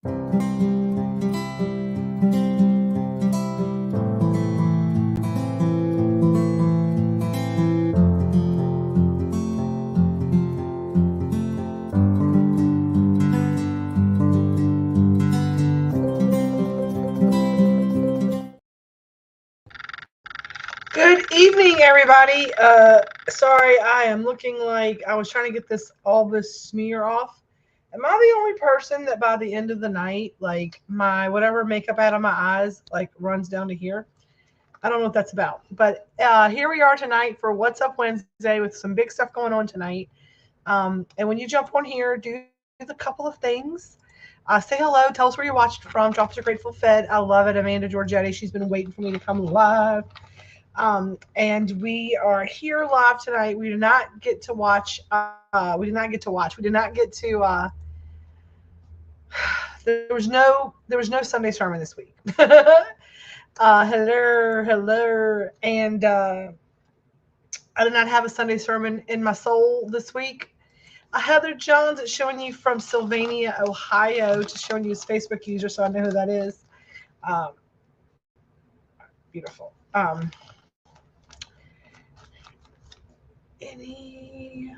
Good evening, everybody. Sorry, I am looking like I was trying to get this smear off. Am I the only person that by the end of the night, like my whatever makeup out of my eyes, like runs down to here? I don't know what that's about. But here we are tonight for What's Up Wednesday with some big stuff going on tonight. And when you jump on here, do the couple of things. Say hello, tell us where you're watching from, drop us a grateful fed. I love it. Amanda Giorgetti, she's been waiting for me to come live. And we are here live tonight. We did not get to watch. We did not get to watch. We did not get to. There was no Sunday sermon this week. Hello, and I did not have a Sunday sermon in my soul this week. Heather Jones is showing you from Sylvania, Ohio, just showing you his Facebook user, so I know who that is. Um, Beautiful. Anything.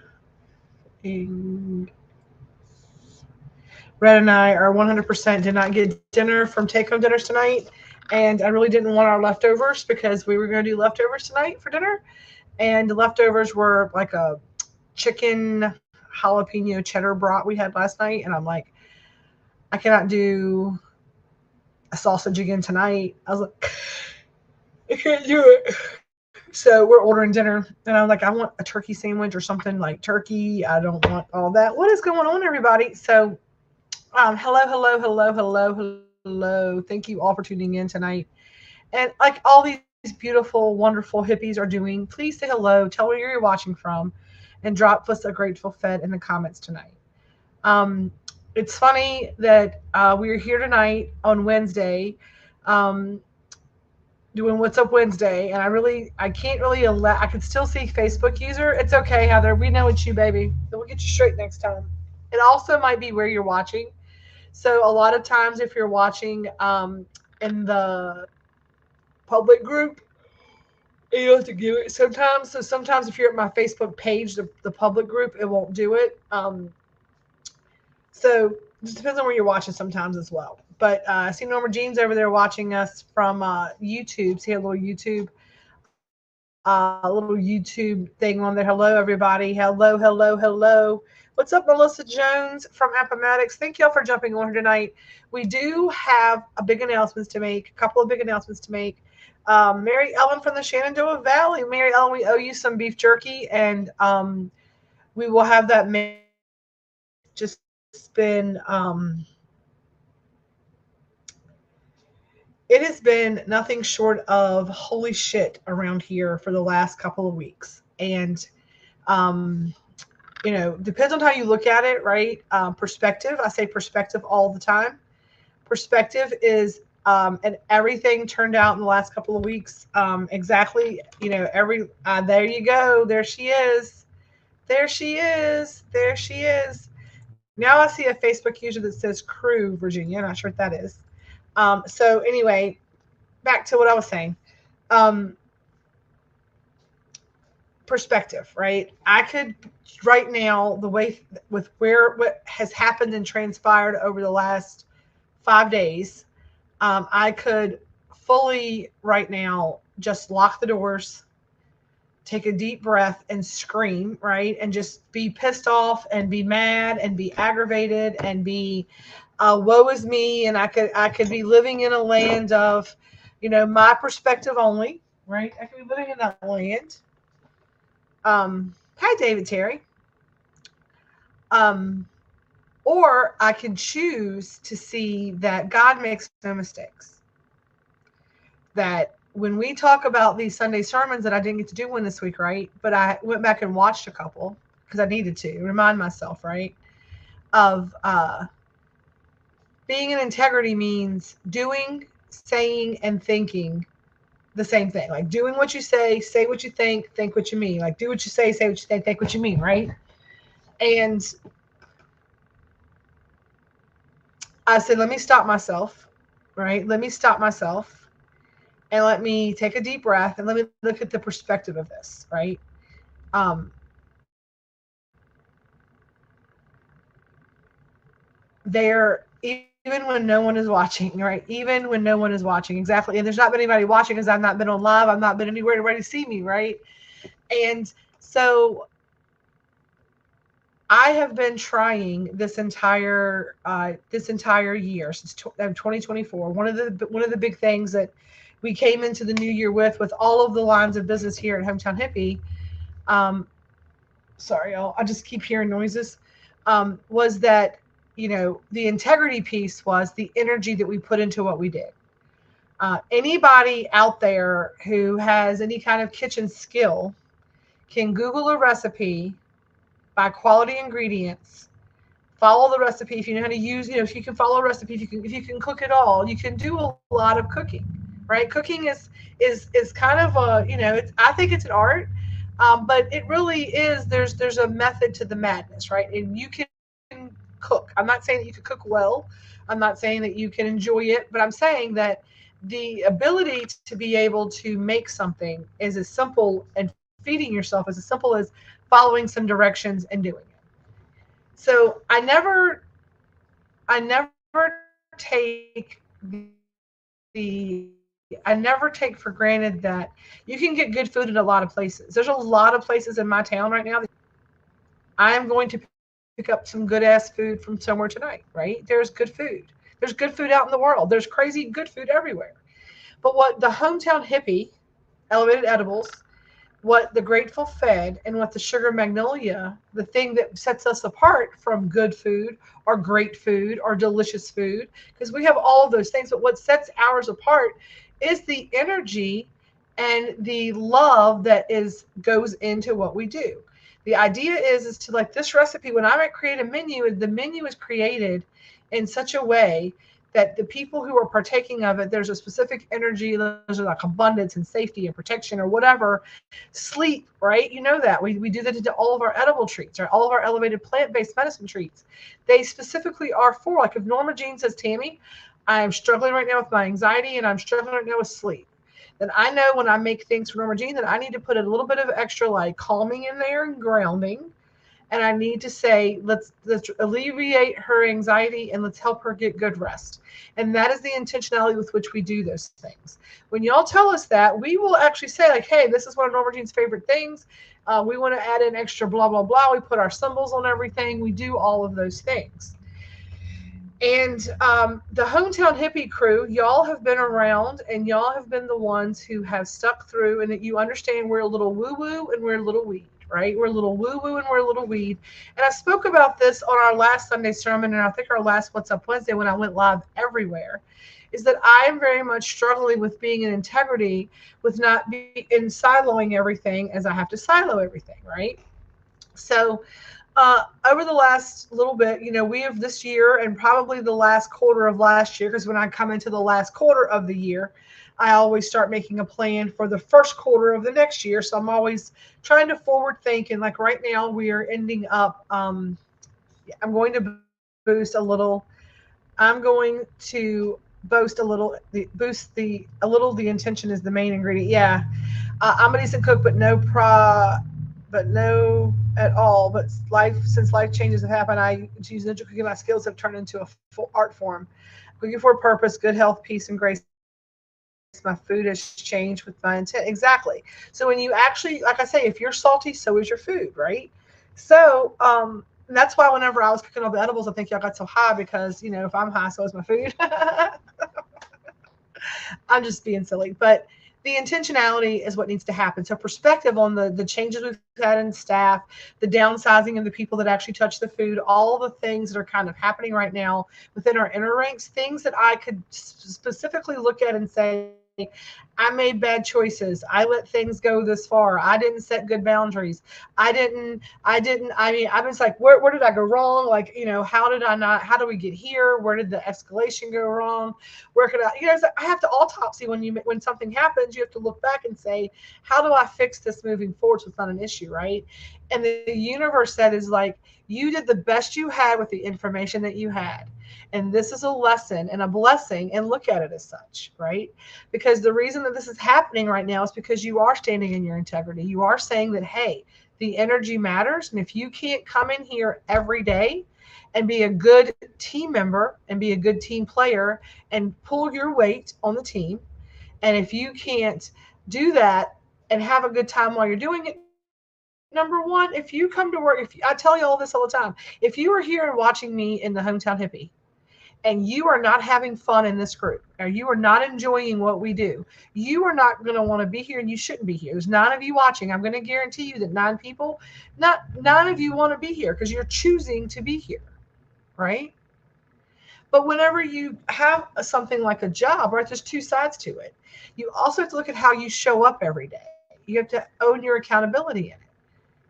Red and I are 100% did not get dinner from take home dinners tonight. And I really didn't want our leftovers because we were going to do leftovers tonight for dinner. And the leftovers were like a chicken jalapeno cheddar brat we had last night. And I'm like, I cannot do a sausage again tonight. I was like, I can't do it. So we're ordering dinner. And I'm like, I want a turkey sandwich or something like turkey. I don't want all that. What is going on, everybody? So hello. Thank you all for tuning in tonight. And like all these beautiful, wonderful hippies are doing, please say hello, tell where you're watching from, and drop us a grateful fed in the comments tonight. Um, it's funny that we're here tonight on Wednesday, um, doing What's Up Wednesday, and I can't really allow. I can still see Facebook user. It's okay, Heather. We know it's you, baby. We'll get you straight next time. It also might be where you're watching. So a lot of times, if you're watching in the public group, you have to give it sometimes. So sometimes, if you're at my Facebook page, the public group, it won't do it. So it just depends on where you're watching sometimes as well. But I see Norma Jeans over there watching us from YouTube. See a little YouTube thing on there. Hello, everybody. Hello. What's up, Melissa Jones from Appomattox? Thank y'all for jumping on here tonight. We do have a big announcements to make, a couple of big announcements to make. Mary Ellen from the Shenandoah Valley. Mary Ellen, we owe you some beef jerky, and we will have that made. Just been it has been nothing short of holy shit around here for the last couple of weeks. And um, depends on how you look at it, right? Perspective. I say perspective all the time. Perspective is, and everything turned out in the last couple of weeks exactly. There you go. There she is. There she is. There she is. Now I see a Facebook user that says Crew, Virginia. Not sure what that is. So anyway, back to what I was saying. Um, Perspective, right? I could right now the way with where what has happened and transpired over the last 5 days, I could fully right now just lock the doors, take a deep breath, and scream, right, and just be pissed off and be mad and be aggravated and be woe is me, and I could be living in a land of, my perspective only, right? I could be living in that land. Hi, David Terry. Um, or I can choose to see that God makes no mistakes. That when we talk about these Sunday sermons, that I didn't get to do one this week, right? But I went back and watched a couple because I needed to remind myself, right, of being in integrity means doing, saying, and thinking the same thing. Like doing what you say what you think what you mean. Like do what you say what you think what you mean, right? And I said, let me stop myself, right? Let me stop myself and let me take a deep breath and let me look at the perspective of this, right? Um, even when no one is watching, right? Even when no one is watching, exactly. And there's not been anybody watching because I've not been on live. I've not been anywhere to ready to see me, right? And so I have been trying this entire year since 2024. One of the big things that we came into the new year with all of the lines of business here at Hometown Hippie. Um, sorry, y'all. I just keep hearing noises. Was that the integrity piece was the energy that we put into what we did. Anybody out there who has any kind of kitchen skill can Google a recipe, buy quality ingredients, follow the recipe. If you know how to use, if you can follow a recipe, if you can cook it all, you can do a lot of cooking, right? Cooking is kind of I think it's an art, but it really is. There's a method to the madness, right? And you can cook. I'm not saying that you can cook well. I'm not saying that you can enjoy it, but I'm saying that the ability to be able to make something is as simple, and feeding yourself is as simple as following some directions and doing it. So I never take I never take for granted that you can get good food in a lot of places. There's a lot of places in my town right now that I am going to pick up some good ass food from somewhere tonight, right? There's good food. There's good food out in the world. There's crazy good food everywhere. But what the Hometown Hippie, Elevated Edibles, what the Grateful Fed, and what the Sugar Magnolia, the thing that sets us apart from good food or great food or delicious food, because we have all of those things. But what sets ours apart is the energy and the love that is goes into what we do. The idea is to, like, this recipe. When I create a menu, the menu is created in such a way that the people who are partaking of it, there's a specific energy, there's like abundance and safety and protection or whatever. Sleep, right? You know that. We do that into all of our edible treats, or all of our elevated plant-based medicine treats. They specifically are for, like, if Norma Jean says, Tammy, I am struggling right now with my anxiety and I'm struggling right now with sleep, then I know when I make things for Norma Jean that I need to put a little bit of extra, like, calming in there and grounding, and I need to say, let's alleviate her anxiety and let's help her get good rest. And that is the intentionality with which we do those things. When y'all tell us that, we will actually say, like, hey, this is one of Norma Jean's favorite things. We want to add in extra blah blah blah. We put our symbols on everything. We do all of those things. And the Hometown Hippie crew, y'all have been around and y'all have been the ones who have stuck through, and that you understand we're a little woo woo and we're a little weed, right? We're a little woo woo and we're a little weed. And I spoke about this on our last Sunday sermon, and I think our last What's Up Wednesday when I went live everywhere, is that I am very much struggling with being in integrity, with not being in siloing everything as I have to silo everything, right? So over the last little bit, we have this year and probably the last quarter of last year, because when I come into the last quarter of the year, I always start making a plan for the first quarter of the next year. So I'm always trying to forward think. And like right now, we are ending up. I'm going to boost a little. I'm going to boast a little. A little. The intention is the main ingredient. Yeah, I'm a decent cook, but no at all. But since life changes have happened, I use ninja cooking. My skills have turned into a full art form. Cooking for a purpose, good health, peace, and grace. My food has changed with my intent. Exactly. So when you actually, like I say, if you're salty, so is your food, right? So that's why whenever I was cooking all the edibles, I think y'all got so high because, if I'm high, so is my food. I'm just being silly, but the intentionality is what needs to happen. So perspective on the changes we've had in staff, the downsizing of the people that actually touch the food, all the things that are kind of happening right now within our inner ranks, things that I could specifically look at and say, I made bad choices. I let things go this far. I didn't set good boundaries. I mean, I was like, where did I go wrong? Like, how did I not, how do we get here? Where did the escalation go wrong? Where could it's like, I have to autopsy when something happens. You have to look back and say, how do I fix this moving forward so it's not an issue, right? And the universe said is like, you did the best you had with the information that you had. And this is a lesson and a blessing, and look at it as such, right? Because the reason that this is happening right now is because you are standing in your integrity. You are saying that, hey, the energy matters. And if you can't come in here every day and be a good team member and be a good team player and pull your weight on the team, and if you can't do that and have a good time while you're doing it, number one, if you come to work, I tell you all this all the time, if you are here and watching me in the Hometown Hippie and you are not having fun in this group, or you are not enjoying what we do, you are not going to want to be here, and you shouldn't be here. There's 9 of you watching. I'm going to guarantee you that 9 people, not 9 of you want to be here because you're choosing to be here, right? But whenever you have something like a job, right, there's 2 sides to it. You also have to look at how you show up every day. You have to own your accountability in it,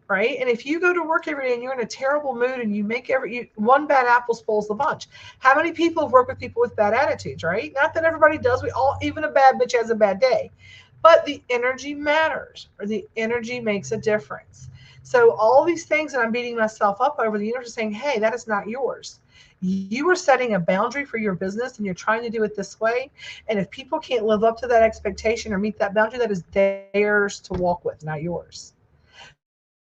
right? And if you go to work every day and you're in a terrible mood and you make one bad apple spoils the bunch. How many people have worked with people with bad attitudes, right? Not that everybody does. We all, even a bad bitch has a bad day. But the energy matters, or the energy makes a difference. So all these things that I'm beating myself up over, the universe is saying, hey, that is not yours. You are setting a boundary for your business and you're trying to do it this way. And if people can't live up to that expectation or meet that boundary, that is theirs to walk with, not yours.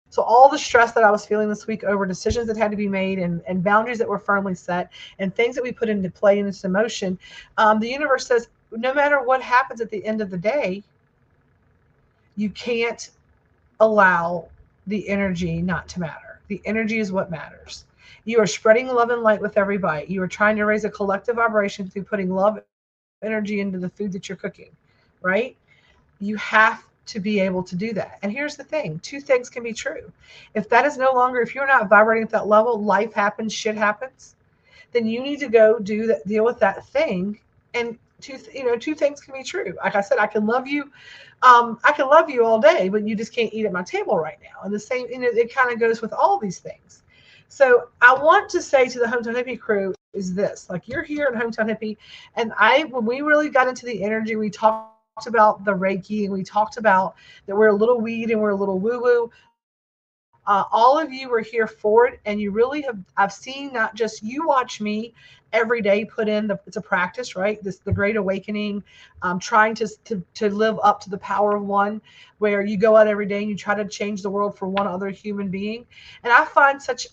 So all the stress that I was feeling this week over decisions that had to be made and boundaries that were firmly set and things that we put into play and into motion, the universe says, no matter what happens at the end of the day, you can't allow the energy not to matter. The energy is what matters. You are spreading love and light with every bite. You are trying to raise a collective vibration through putting love energy into the food that you're cooking, right? You have to be able to do that. And here's the thing, 2 things can be true. If that is no longer, if you're not vibrating at that level, life happens, shit happens, then you need to go deal with that thing. And 2 things can be true. Like I said, I can love you all day, but you just can't eat at my table right now. And the same, it kind of goes with all these things. So I want to say to the Hometown Hippie crew is this, like, you're here in Hometown Hippie, and when we really got into the energy, we talked about the Reiki, and we talked about that we're a little weed and we're a little woo-woo. All of you are here for it, and you really have. I've seen not just you watch me every day put in it's a practice, right? The Great Awakening, trying to live up to the power of one, where you go out every day and you try to change the world for one other human being. And I find such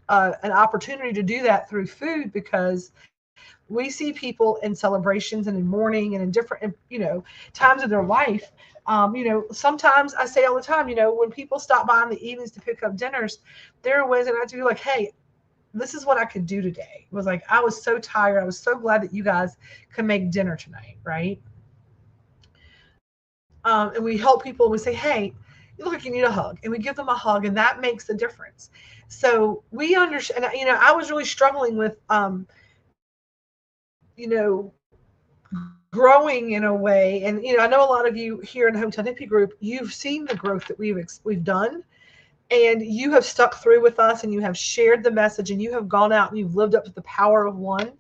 an opportunity to do that through food, because we see people in celebrations and in mourning and in different, times of their life. Sometimes I say all the time, when people stop by in the evenings to pick up dinners, there are ways that I have to be like, hey, this is what I could do today. It was like, I was so tired. I was so glad that you guys could make dinner tonight, right? And we help people. And we say, hey, you look like you need a hug. And we give them a hug, and that makes a difference. So we understand, I was really struggling with, growing in a way. And, I know a lot of you here in the Hometown Hippie group, you've seen the growth that we've done, and you have stuck through with us, and you have shared the message, and you have gone out and you've lived up to the power of one.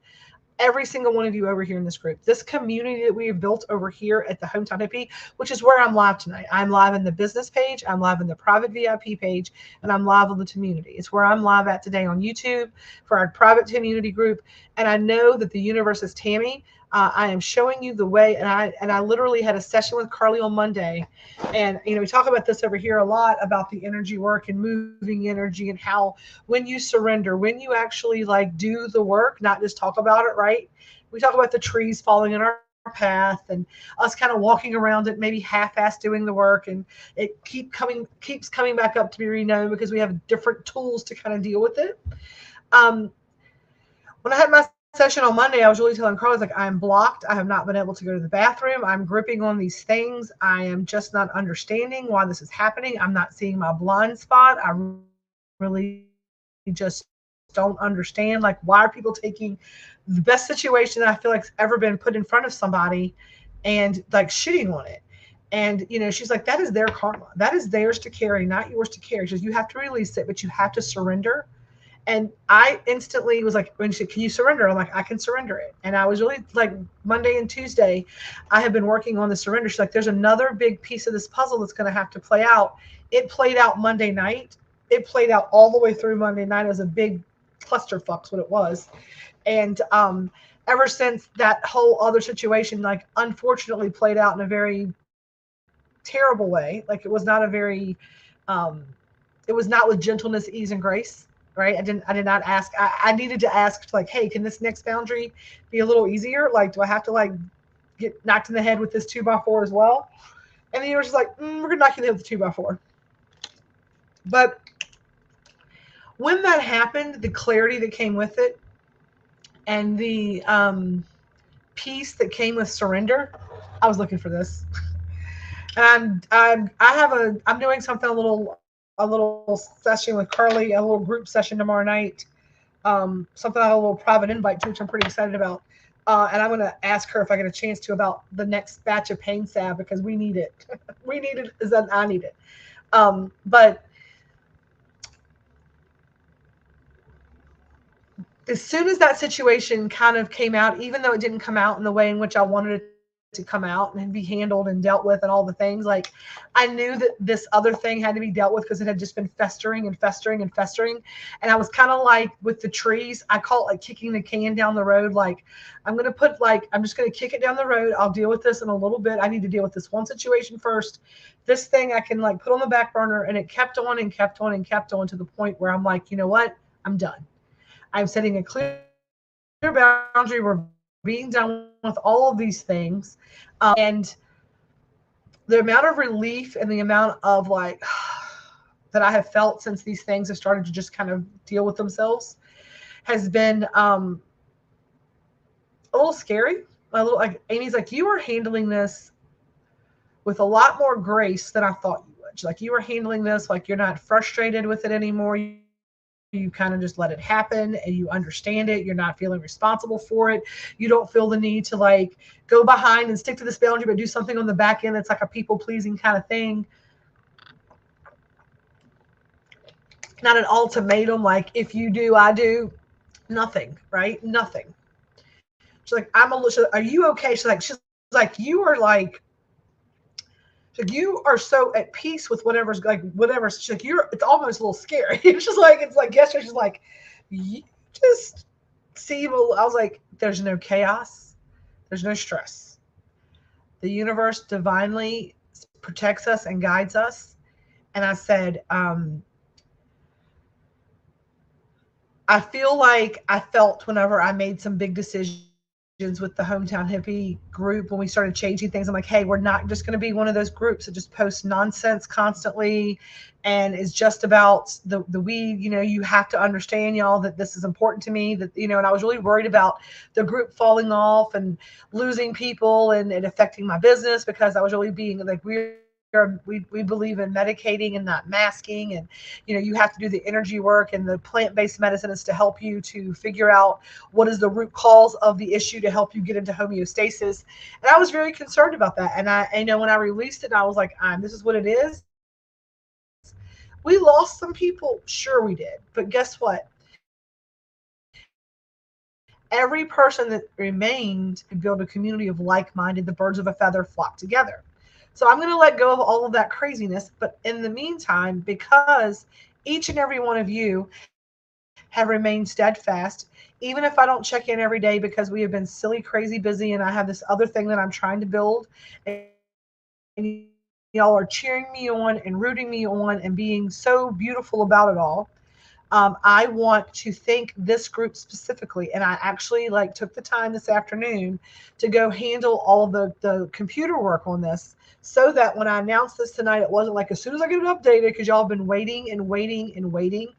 Every single one of you over here in this group, this community that we have built over here at the Hometown Hippie, which is where I'm live tonight. I'm live in the business page, I'm live in the private VIP page, and I'm live on the community. It's where I'm live at today on YouTube for our private community group. And I know that the universe is Tammy. I am showing you the way, and I literally had a session with Carly on Monday, and we talk about this over here a lot about the energy work and moving energy, and how when you surrender, when you actually do the work, not just talk about it, right? We talk about the trees falling in our path and us kind of walking around it, maybe half-assed doing the work, and it keeps coming back up to be renowned because we have different tools to kind of deal with it. When I had my session on Monday, I was really telling Carl, I was like, I'm blocked. I have not been able to go to the bathroom. I'm gripping on these things. I am just not understanding why this is happening. I'm not seeing my blind spot. I really just don't understand. Like, why are people taking the best situation that I feel like's ever been put in front of somebody and shitting on it? And, she's like, that is their karma. That is theirs to carry, not yours to carry. She says, you have to release it, but you have to surrender. And I instantly was like, when she said, can you surrender? I'm like, I can surrender it. And I was really Monday and Tuesday, I have been working on the surrender. She's like, there's another big piece of this puzzle that's going to have to play out. It played out Monday night. It played out all the way through Monday night as a big clusterfuck's what it was. And ever since that whole other situation, like unfortunately played out in a very terrible way, like it was not a very, um, it was not with gentleness, ease, and grace. Right? I did not ask. I needed to ask, like, hey, can this next boundary be a little easier? Like, do I have to like get knocked in the head with this 2x4 as well? And the universe is like, we're gonna knock you in the head with the 2x4. But when that happened, the clarity that came with it, and the peace that came with surrender. I was looking for this, and I'm doing something a little session with Carly, a little group session tomorrow night. Something I have a little private invite to, which I'm pretty excited about. And I'm going to ask her if I get a chance to about the next batch of pain salve because we need it. We need it as I need it. But as soon as that situation kind of came out, even though it didn't come out in the way in which I wanted it to come out and be handled and dealt with and all the things, like I knew that this other thing had to be dealt with because it had just been festering and festering and festering. And I was kind of like with the trees, I call it like kicking the can down the road. Like I'm just going to kick it down the road. I'll deal with this in a little bit. I need to deal with this one situation first. This thing I can like put on the back burner. And it kept on and kept on and kept on to the point where I'm like, you know what? I'm done. I'm setting a clear boundary. We're being done with all of these things. And the amount of relief and the amount of like that I have felt since these things have started to just kind of deal with themselves has been a little scary. A little like Amy's like, you are handling this with a lot more grace than I thought you would. Like you are handling this like you're not frustrated with it anymore. You kind of just let it happen and you understand it. You're not feeling responsible for it. You don't feel the need to like go behind and stick to this boundary, but do something on the back end that's like a people pleasing kind of thing. Not an ultimatum, like if you do, I do. Nothing, right? Nothing. She's like, are you okay? She's like, you are like, you are so at peace with whatever's like, whatever. She's like, it's almost a little scary. It's like yesterday, she's like, you just see, well, I was like, there's no chaos. There's no stress. The universe divinely protects us and guides us. And I said, I feel like I felt whenever I made some big decisions with the Hometown Hippie group when we started changing things. I'm like, hey, we're not just going to be one of those groups that just posts nonsense constantly and is just about the weed. You know, you have to understand, y'all, that this is important to me, that, you know, and I was really worried about the group falling off and losing people and it affecting my business because I was really being like, we believe in medicating and not masking, and you know you have to do the energy work, and the plant-based medicine is to help you to figure out what is the root cause of the issue to help you get into homeostasis. And I was very concerned about that, and I know when I released it I was like, this is what it is. We lost some people, sure we did, but guess what, every person that remained could build a community of like-minded, the birds of a feather flock together. So I'm going to let go of all of that craziness. But in the meantime, because each and every one of you have remained steadfast, even if I don't check in every day because we have been silly, crazy busy, and I have this other thing that I'm trying to build, and y'all are cheering me on and rooting me on and being so beautiful about it all. I want to thank this group specifically. And I actually like took the time this afternoon to go handle all of the computer work on this so that when I announced this tonight, it wasn't like as soon as I get it updated, because y'all have been waiting and waiting and waiting.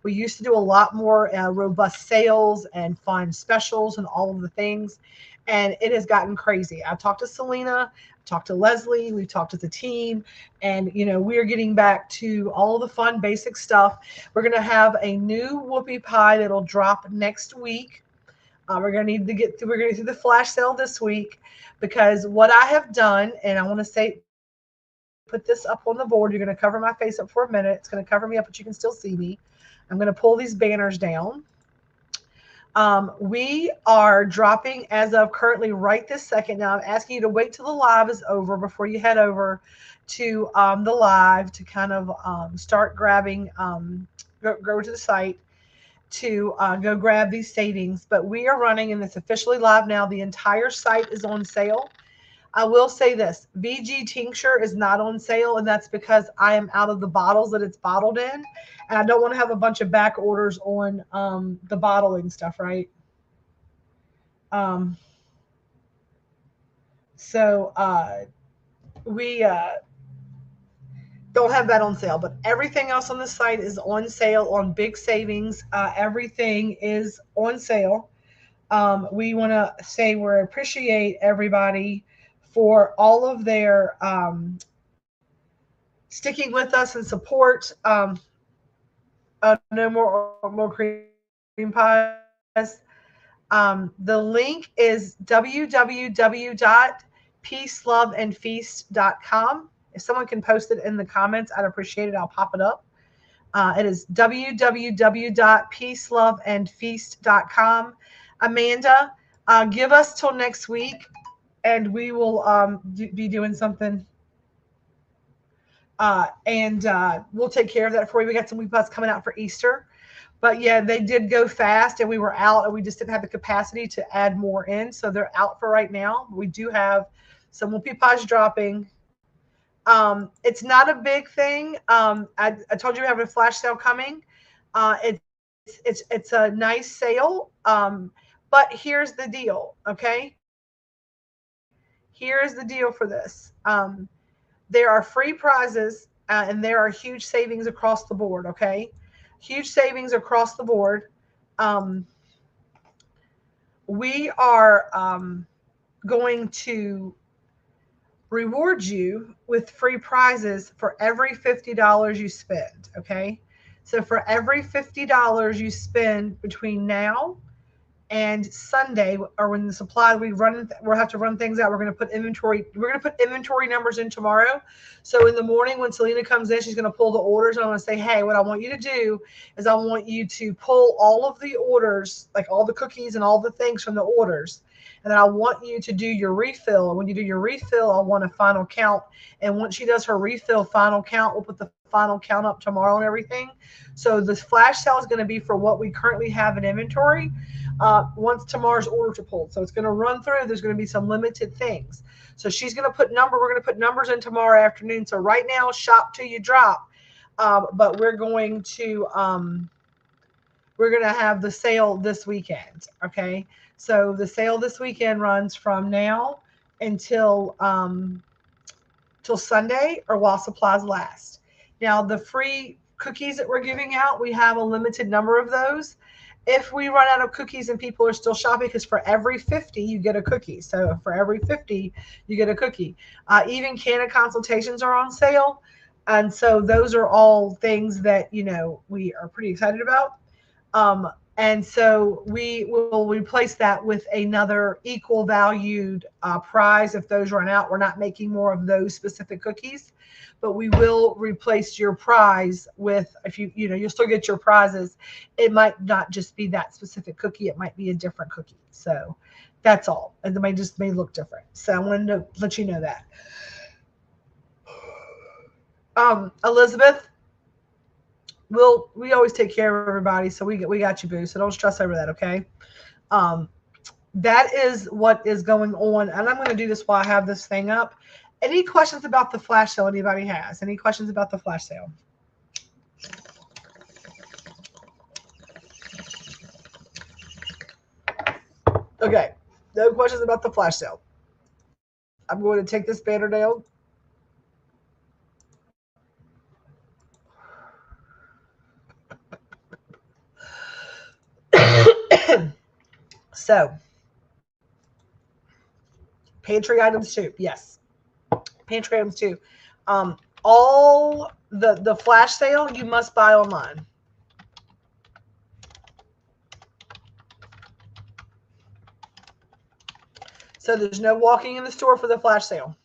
We used to do a lot more robust sales and fun specials and all of the things. And it has gotten crazy. I've talked to Selena, talked to Leslie, we've talked to the team, and you know, we're getting back to all the fun basic stuff. We're going to have a new whoopie pie that'll drop next week. We're going to need to get through, we're going to do the flash sale this week, because what I have done, and I want to say, put this up on the board. You're going to cover my face up for a minute. It's going to cover me up, but you can still see me. I'm going to pull these banners down. We are dropping as of currently right this second. Now I'm asking you to wait till the live is over before you head over to the live to kind of start grabbing, go to the site. to go grab these savings. But we are running, and it's officially live now. The entire site is on sale. I will say this, VG tincture is not on sale, and that's because I am out of the bottles that it's bottled in, and I don't want to have a bunch of back orders on the bottling stuff, right? So we don't have that on sale, but everything else on the site is on sale on big savings. Everything is on sale. We want to say we appreciate everybody for all of their sticking with us and support. No more cream pies. The link is www.peaceloveandfeast.com. If someone can post it in the comments, I'd appreciate it. I'll pop it up. It is www.peaceloveandfeast.com. Amanda, give us till next week, and we will be doing something. And we'll take care of that for you. We got some wheat pots coming out for Easter. But yeah, they did go fast, and we were out, and we just didn't have the capacity to add more in. So they're out for right now. We do have some whoopie pies dropping. It's not a big thing. I told you we have a flash sale coming. It's a nice sale. But here's the deal, okay? Here's the deal for this. There are free prizes, and there are huge savings across the board, okay? Huge savings across the board. We are going to reward you with free prizes for every $50 you spend, okay? So for every $50 you spend between now and Sunday, or when the supply we'll have to run things out. We're going to put inventory numbers in tomorrow. So in the morning when Selena comes in, she's going to pull the orders. And I'm going to say, hey, what I want you to do is I want you to pull all of the orders, like all the cookies and all the things from the orders. And then I want you to do your refill. And when you do your refill, I want a final count. And once she does her refill final count, we'll put the final count up tomorrow and everything. So this flash sale is going to be for what we currently have in inventory. Once tomorrow's orders are pulled. So it's going to run through. There's going to be some limited things. So we're going to put numbers in tomorrow afternoon. So right now, shop till you drop. But we're going to have the sale this weekend. Okay. So the sale this weekend runs from now until till Sunday, or while supplies last. Now the free cookies that we're giving out, we have a limited number of those. If we run out of cookies and people are still shopping, because for every 50 you get a cookie. So for every 50 you get a cookie. Even Canna consultations are on sale. And so those are all things that, we are pretty excited about. And so we will replace that with another equal valued prize. If those run out, we're not making more of those specific cookies, but we will replace your prize with, if you'll still get your prizes. It might not just be that specific cookie. It might be a different cookie. So that's all. And it may look different. So I wanted to let you know that. Elizabeth, we always take care of everybody, so we got you, boo. So don't stress over that, okay? That is what is going on, and I'm going to do this while I have this thing up. Any questions about the flash sale? Anybody has any questions about the flash sale? Okay, no questions about the flash sale. I'm going to take this banner down. So, pantry items too. Yes, pantry items too. All the flash sale you must buy online. So there's no walking in the store for the flash sale.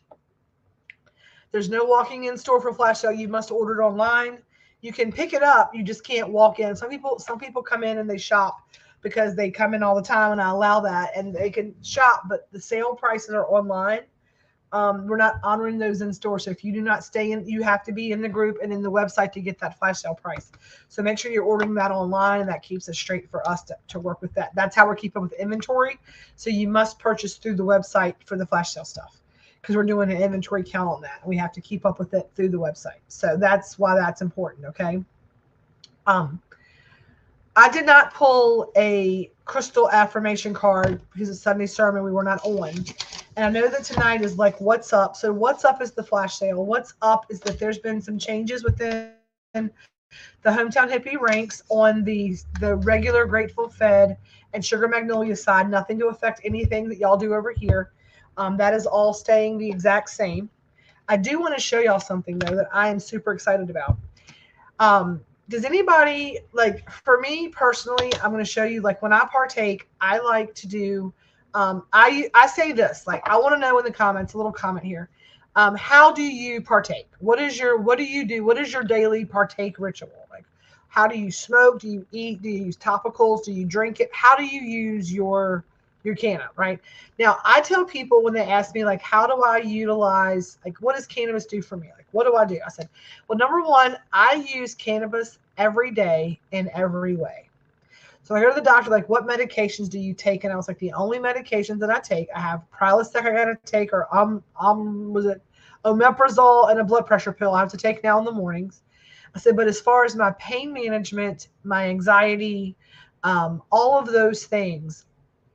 There's no walking in store for flash sale. You must order it online. You can pick it up. You just can't walk in. Some people come in and they shop because they come in all the time, and I allow that, and they can shop, but the sale prices are online. we're not honoring those in store. So if you do not stay in, you have to be in the group and in the website to get that flash sale price. So make sure you're ordering that online, and that keeps it straight for us to work with that. That's how we're keeping with inventory. So you must purchase through the website for the flash sale stuff, because we're doing an inventory count on that. We have to keep up with it through the website. So that's why that's important. Okay. I did not pull a crystal affirmation card because it's Sunday sermon. We were not on. And I know that tonight is like, what's up? So what's up is the flash sale. What's up is that there's been some changes within the Hometown Hippie ranks on the regular Grateful Fed and Sugar Magnolia side. Nothing to affect anything that y'all do over here. That is all staying the exact same. I do want to show y'all something, though, that I am super excited about. Does anybody, like, for me personally, I'm going to show you, like, when I partake, I like to do, I say this, like, I want to know in the comments, a little comment here. How do you partake? What do you do? What is your daily partake ritual? Like, how do you smoke? Do you eat? Do you use topicals? Do you drink it? How do you use your cannabis, right? Now, I tell people when they ask me, like, how do I utilize, like, what does cannabis do for me? Like, what do I do? I said, well, number one, I use cannabis every day in every way. So I go to the doctor, like, what medications do you take? And I was like, the only medications that I take, I have Prilosec I got to take, or was it omeprazole and a blood pressure pill I have to take now in the mornings. I said, but as far as my pain management, my anxiety, all of those things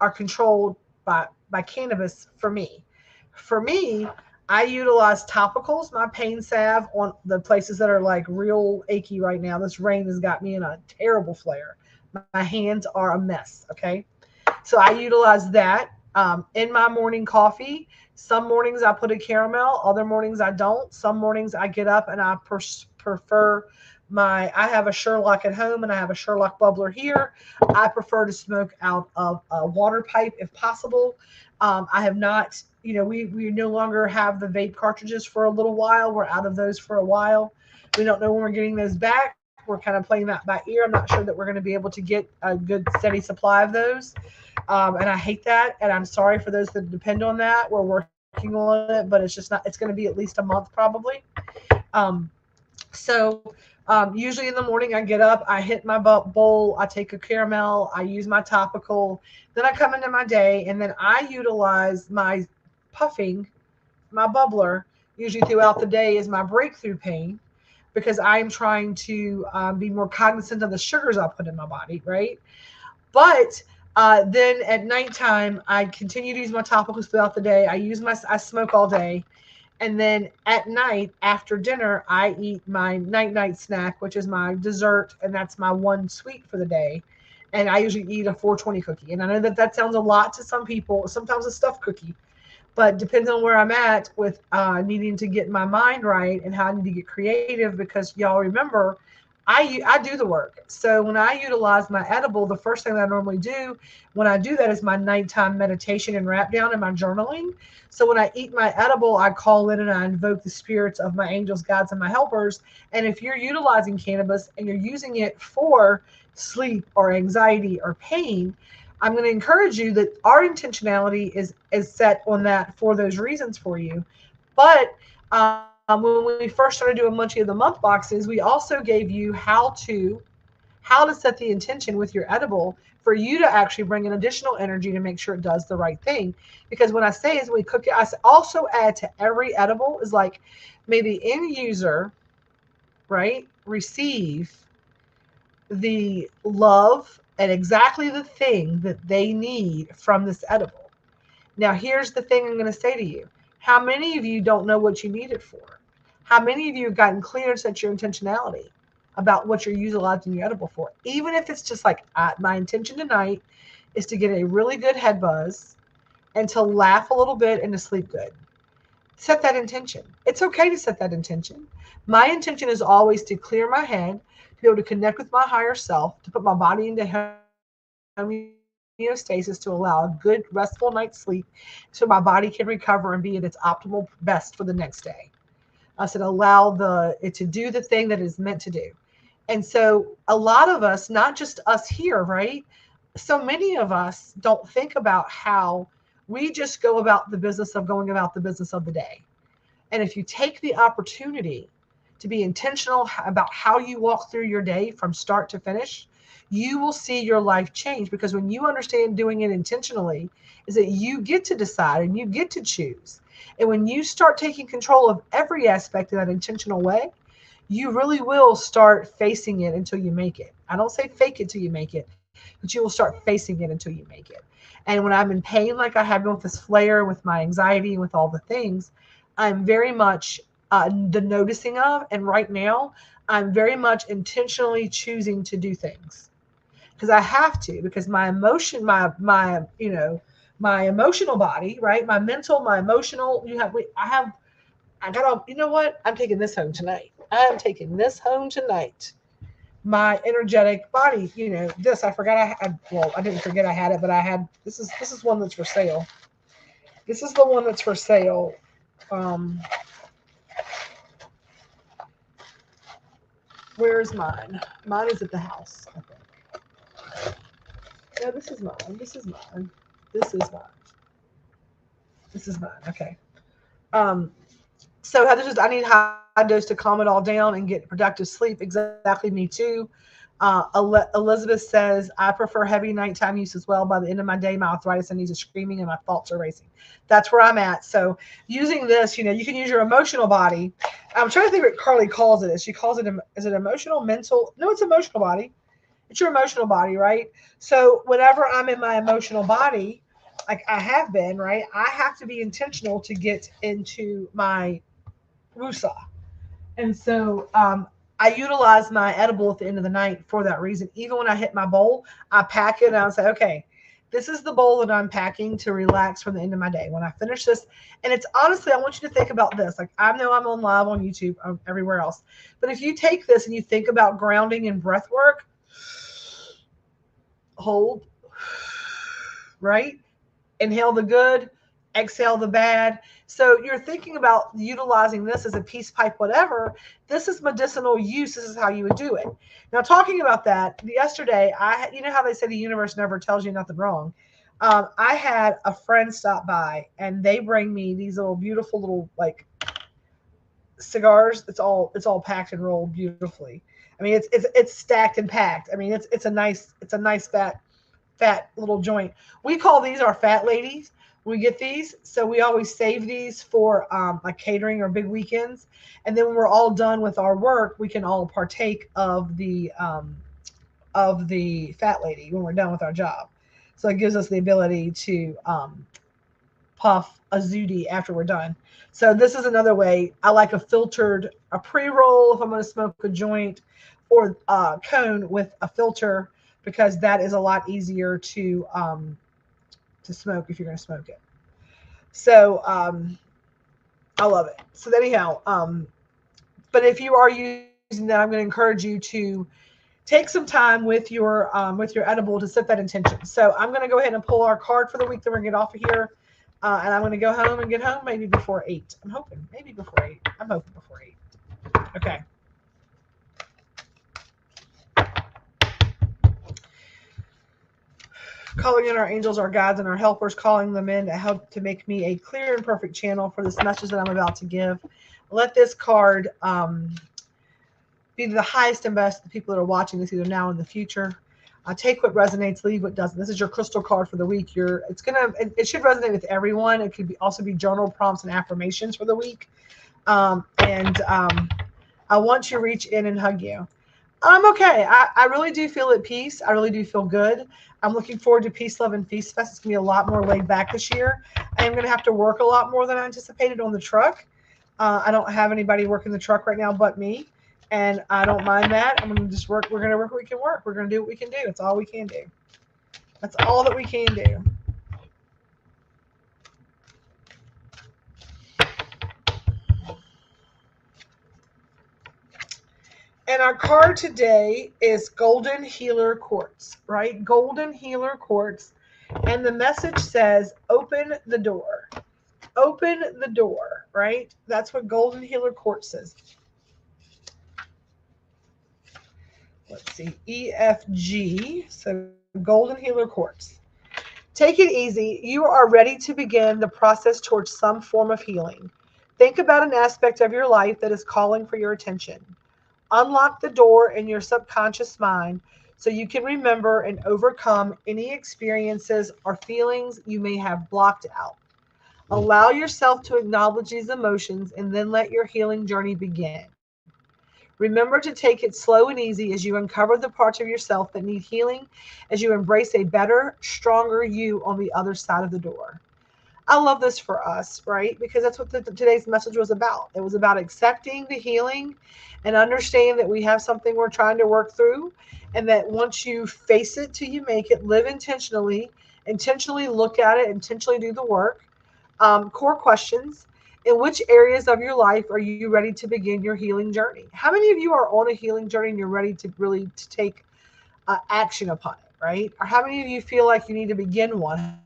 are controlled by cannabis for me. For me, I utilize topicals, my pain salve on the places that are like real achy right now. This rain has got me in a terrible flare. My hands are a mess. Okay. So I utilize that in my morning coffee. Some mornings I put a caramel, other mornings I don't. Some mornings I get up and I prefer I have a Sherlock at home and I have a Sherlock bubbler here. I prefer to smoke out of a water pipe if possible. I have not, we no longer have the vape cartridges for a little while. We're out of those for a while. We don't know when we're getting those back. We're kind of playing that by ear. I'm not sure that we're going to be able to get a good steady supply of those. And I hate that. And I'm sorry for those that depend on that. We're working on it, but it's just not, it's going to be at least a month probably. Usually in the morning I get up, I hit my bowl, I take a caramel, I use my topical, then I come into my day, and then I utilize my puffing, my bubbler, usually throughout the day is my breakthrough pain, because I am trying to be more cognizant of the sugars I put in my body, right? But then at nighttime, I continue to use my topicals throughout the day. I smoke all day. And then at night, after dinner, I eat my night snack, which is my dessert, and that's my one sweet for the day. And I usually eat a 420 cookie. And I know that sounds a lot to some people, sometimes a stuffed cookie, but depends on where I'm at with needing to get my mind right and how I need to get creative, because y'all remember, I do the work. So when I utilize my edible, the first thing that I normally do when I do that is my nighttime meditation and wrap down and my journaling. So when I eat my edible, I call in and I invoke the spirits of my angels, guides, and my helpers. And if you're utilizing cannabis and you're using it for sleep or anxiety or pain, I'm going to encourage you that our intentionality is set on that for those reasons for you. But when we first started doing Munchie of the Month boxes, we also gave you how to set the intention with your edible for you to actually bring an additional energy to make sure it does the right thing. Because when I say is we cook it, I also add to every edible is like, may the end user, right, receive the love and exactly the thing that they need from this edible. Now, here's the thing I'm going to say to you. How many of you don't know what you need it for? How many of you have gotten clear and set your intentionality about what you're utilizing your edible for? Even if it's just like, my intention tonight is to get a really good head buzz and to laugh a little bit and to sleep good. Set that intention. It's okay to set that intention. My intention is always to clear my head, to be able to connect with my higher self, to put my body into homeostasis, to allow a good restful night's sleep so my body can recover and be at its optimal best for the next day. I said allow it to do the thing that it's meant to do. And so a lot of us, not just us here, right? So many of us don't think about how We just go about the business of going about the business of the day. And if you take the opportunity to be intentional about how you walk through your day from start to finish, you will see your life change, because when you understand doing it intentionally is that you get to decide and you get to choose. And when you start taking control of every aspect in that intentional way, you really will start facing it until you make it. I don't say fake it till you make it, but you will start facing it until you make it. And when I'm in pain, like I have been with this flare, with my anxiety, and with all the things, I'm very much the noticing of. And right now, I'm very much intentionally choosing to do things because I have to, because my emotion, my emotional body, right? My mental, my emotional, I got to, you know what? I'm taking this home tonight. I'm taking this home tonight. My energetic body, this, I forgot well, I didn't forget I had it, but this is one that's for sale. This is the one that's for sale. Um, where's mine? Mine is at the house, I think. No, this is mine. This is mine. This is mine. This is mine. Okay. Um, so Heather says, I need high dose to calm it all down and get productive sleep. Exactly, me too. Elizabeth says, I prefer heavy nighttime use as well. By the end of my day, my arthritis and knees are screaming and my thoughts are racing. That's where I'm at. So using this, you can use your emotional body. I'm trying to think what Carly calls it. She calls it, is it emotional, mental? No, it's emotional body. It's your emotional body, right? So whenever I'm in my emotional body, like I have been, right, I have to be intentional to get into my wusa. And so I utilize my edible at the end of the night for that reason. Even when I hit my bowl, I pack it and I'll say, okay, this is the bowl that I'm packing to relax from the end of my day. When I finish this, and it's honestly, I want you to think about this. Like, I know I'm on live on YouTube, everywhere else, but if you take this and you think about grounding and breath work, hold, right? Inhale the good, exhale the bad. So you're thinking about utilizing this as a peace pipe, whatever. This is medicinal use. This is how you would do it. Now, talking about that, yesterday, you know how they say the universe never tells you nothing wrong. I had a friend stop by, and they bring me these little beautiful little like cigars. It's all packed and rolled beautifully. I mean, it's stacked and packed. I mean, it's a nice fat little joint. We call these our fat ladies. We get these, so we always save these for like catering or big weekends. And then when we're all done with our work, we can all partake of the fat lady when we're done with our job. So it gives us the ability to puff a zooty after we're done. So this is another way. I like a pre-roll if I'm going to smoke a joint, or a cone with a filter, because that is a lot easier to smoke if you're going to smoke it. So I love it. So anyhow, but if you are using that, I'm going to encourage you to take some time with your edible to set that intention. So I'm going to go ahead and pull our card for the week. Then we're going to get off of here. And I'm going to go home and get home maybe before 8. I'm hoping. Maybe before 8. I'm hoping before 8. Okay. Calling in our angels, our guides, and our helpers, calling them in to help to make me a clear and perfect channel for this message that I'm about to give. Let this card be the highest and best to the people that are watching this either now or in the future. Take what resonates, leave what doesn't. This is your crystal card for the week. It should resonate with everyone. It could also be journal prompts and affirmations for the week. And I want to reach in and hug you. I'm okay. I really do feel at peace. I really do feel good. I'm looking forward to Peace, Love, and Feast Fest. It's going to be a lot more laid back this year. I am going to have to work a lot more than I anticipated on the truck. I don't have anybody working the truck right now but me. And I don't mind that. I'm going to just work. We're going to work what we can work. We're going to do what we can do. That's all we can do. That's all that we can do. And our card today is Golden Healer Quartz, right? Golden Healer Quartz. And the message says, open the door. Open the door, right? That's what Golden Healer Quartz says. Let's see, EFG. So Golden Healer Quartz. Take it easy. You are ready to begin the process towards some form of healing. Think about an aspect of your life that is calling for your attention. Unlock the door in your subconscious mind so you can remember and overcome any experiences or feelings you may have blocked out. Allow yourself to acknowledge these emotions and then let your healing journey begin. Remember to take it slow and easy as you uncover the parts of yourself that need healing, as you embrace a better, stronger you on the other side of the door. I love this for us, right? Because that's what today's message was about. It was about accepting the healing and understanding that we have something we're trying to work through, and that once you face it till you make it, live intentionally look at it, intentionally do the work. Core questions. In which areas of your life are you ready to begin your healing journey? How many of you are on a healing journey and you're ready to really to take action upon it, right? Or how many of you feel like you need to begin one?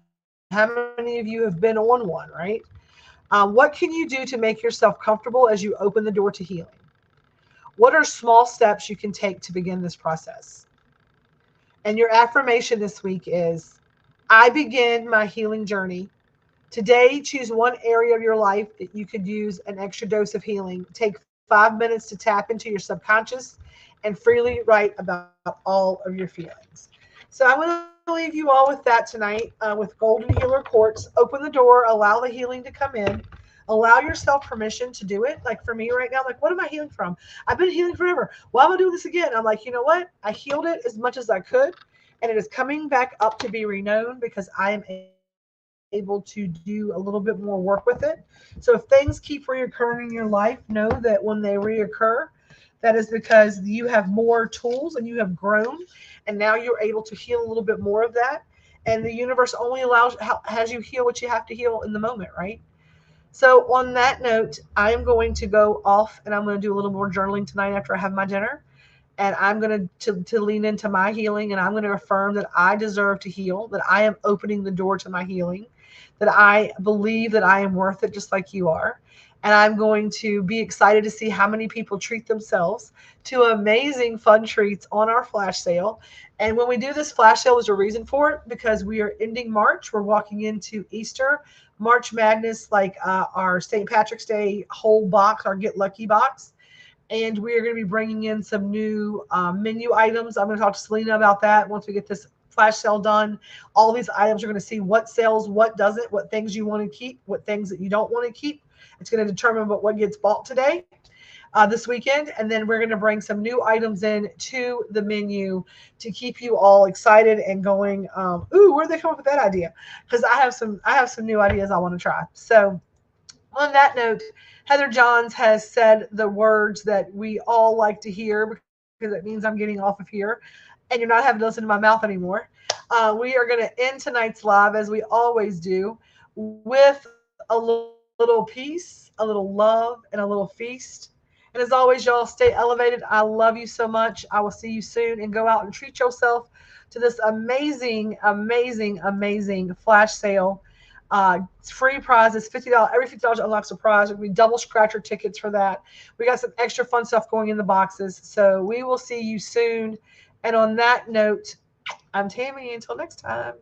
How many of you have been on one, right? What can you do to make yourself comfortable as you open the door to healing? What are small steps you can take to begin this process? And your affirmation this week is, I begin my healing journey. Today, choose one area of your life that you could use an extra dose of healing. Take 5 minutes to tap into your subconscious and freely write about all of your feelings. So I'm going to leave you all with that tonight with Golden Healer Quartz. Open the door, allow the healing to come in. Allow yourself permission to do it. Like for me right now, like, what am I healing from? I've been healing forever. Why am I doing this again? I'm like, you know what? I healed it as much as I could, and it is coming back up to be renowned because I am able to do a little bit more work with it. So if things keep reoccurring in your life, know that when they reoccur, that is because you have more tools and you have grown, and now you're able to heal a little bit more of that. And the universe only has you heal what you have to heal in the moment, right? So on that note, I am going to go off and I'm going to do a little more journaling tonight after I have my dinner. And I'm going to lean into my healing, and I'm going to affirm that I deserve to heal, that I am opening the door to my healing, that I believe that I am worth it just like you are. And I'm going to be excited to see how many people treat themselves to amazing fun treats on our flash sale. And when we do this flash sale, there's a reason for it, because we are ending March. We're walking into Easter, March Madness, like our St. Patrick's Day whole box, our Get Lucky box. And we are going to be bringing in some new menu items. I'm going to talk to Selena about that once we get this flash sale done. All these items, are going to see what sells, what doesn't, what things you want to keep, what things that you don't want to keep. It's going to determine what gets bought today, this weekend. And then we're going to bring some new items in to the menu to keep you all excited and going. Ooh, where did they come up with that idea? Because I have some new ideas I want to try. So on that note, Heather Johns has said the words that we all like to hear, because it means I'm getting off of here and you're not having to listen to my mouth anymore. We are going to end tonight's live, as we always do, with a little peace, a little love, and a little feast. And as always, y'all, stay elevated. I love you so much. I will see you soon, and go out and treat yourself to this amazing, amazing, amazing flash sale. Free prizes, $50. Every $50 unlocks a prize. We double scratcher tickets for that. We got some extra fun stuff going in the boxes. So we will see you soon. And on that note, I'm Tammy. Until next time.